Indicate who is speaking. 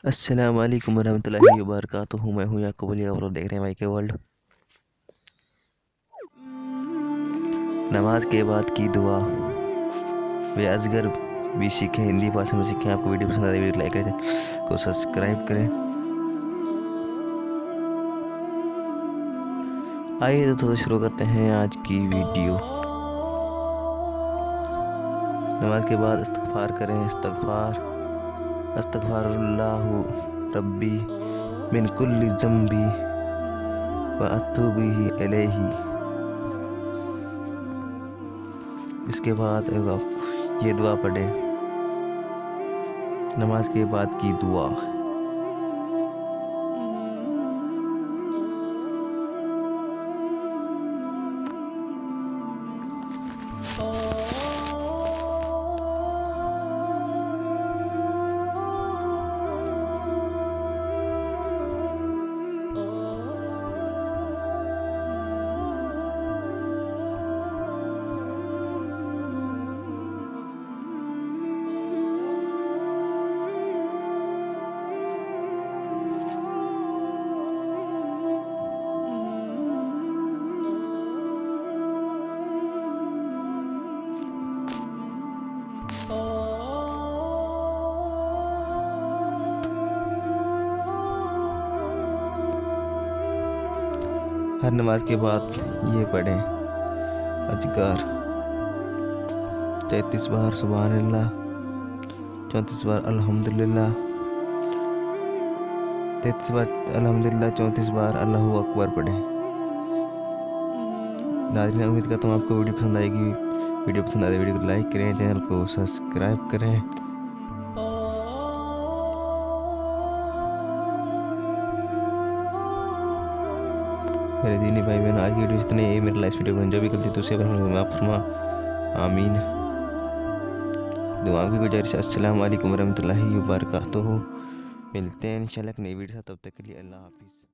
Speaker 1: अस्सलाम वालेकुम वरहमतुल्लाहि वबरकातुहू। मैं हूँ याकूब अली और आप देख रहे हैं वाईके वर्ल्ड। नमाज के बाद की दुआ वे अजगर भी सीखें, हिंदी भाषा में सीखें। आपको वीडियो पसंद आए वीडियो लाइक करें, को सब्सक्राइब करें। आइए तो शुरू करते हैं आज की वीडियो। नमाज के बाद इस्तगफार करें। अस्तगफिरुल्लाहु रब्बी मिन कुल्ली ज़ंबी व अतूबु इलैहि। इसके बाद ये दुआ पढ़ें, नमाज के बाद की दुआ। हर नमाज के बाद ये पढ़ें अज़कार 33 बार सुबहान अल्लाह, 34 बार अल्हम्दुलिल्लाह, 33 बार अल्हम्दुलिल्लाह, 34 बार अल्लाहू अकबर पढ़ें। नाज़रीन, उम्मीद करता हूँ आपको वीडियो पसंद आएगी। वीडियो पसंद आए वीडियो को लाइक करें, चैनल को सब्सक्राइब करें। मेरे दीनी भाई बहन, आज की वीडियो इतने ही। मेरे लाइफ वीडियो में जो भी गलती तो उसे माफ़ फरमा, आमीन। दुआओं की गुजारिश। अस्सलाम वालेकुम वरहमतुल्लाहि वबरकातुहू। मिलते हैं इंशाल्लाह एक नई वीडियो साथ, तब तक के लिए अल्लाह हाफिज़।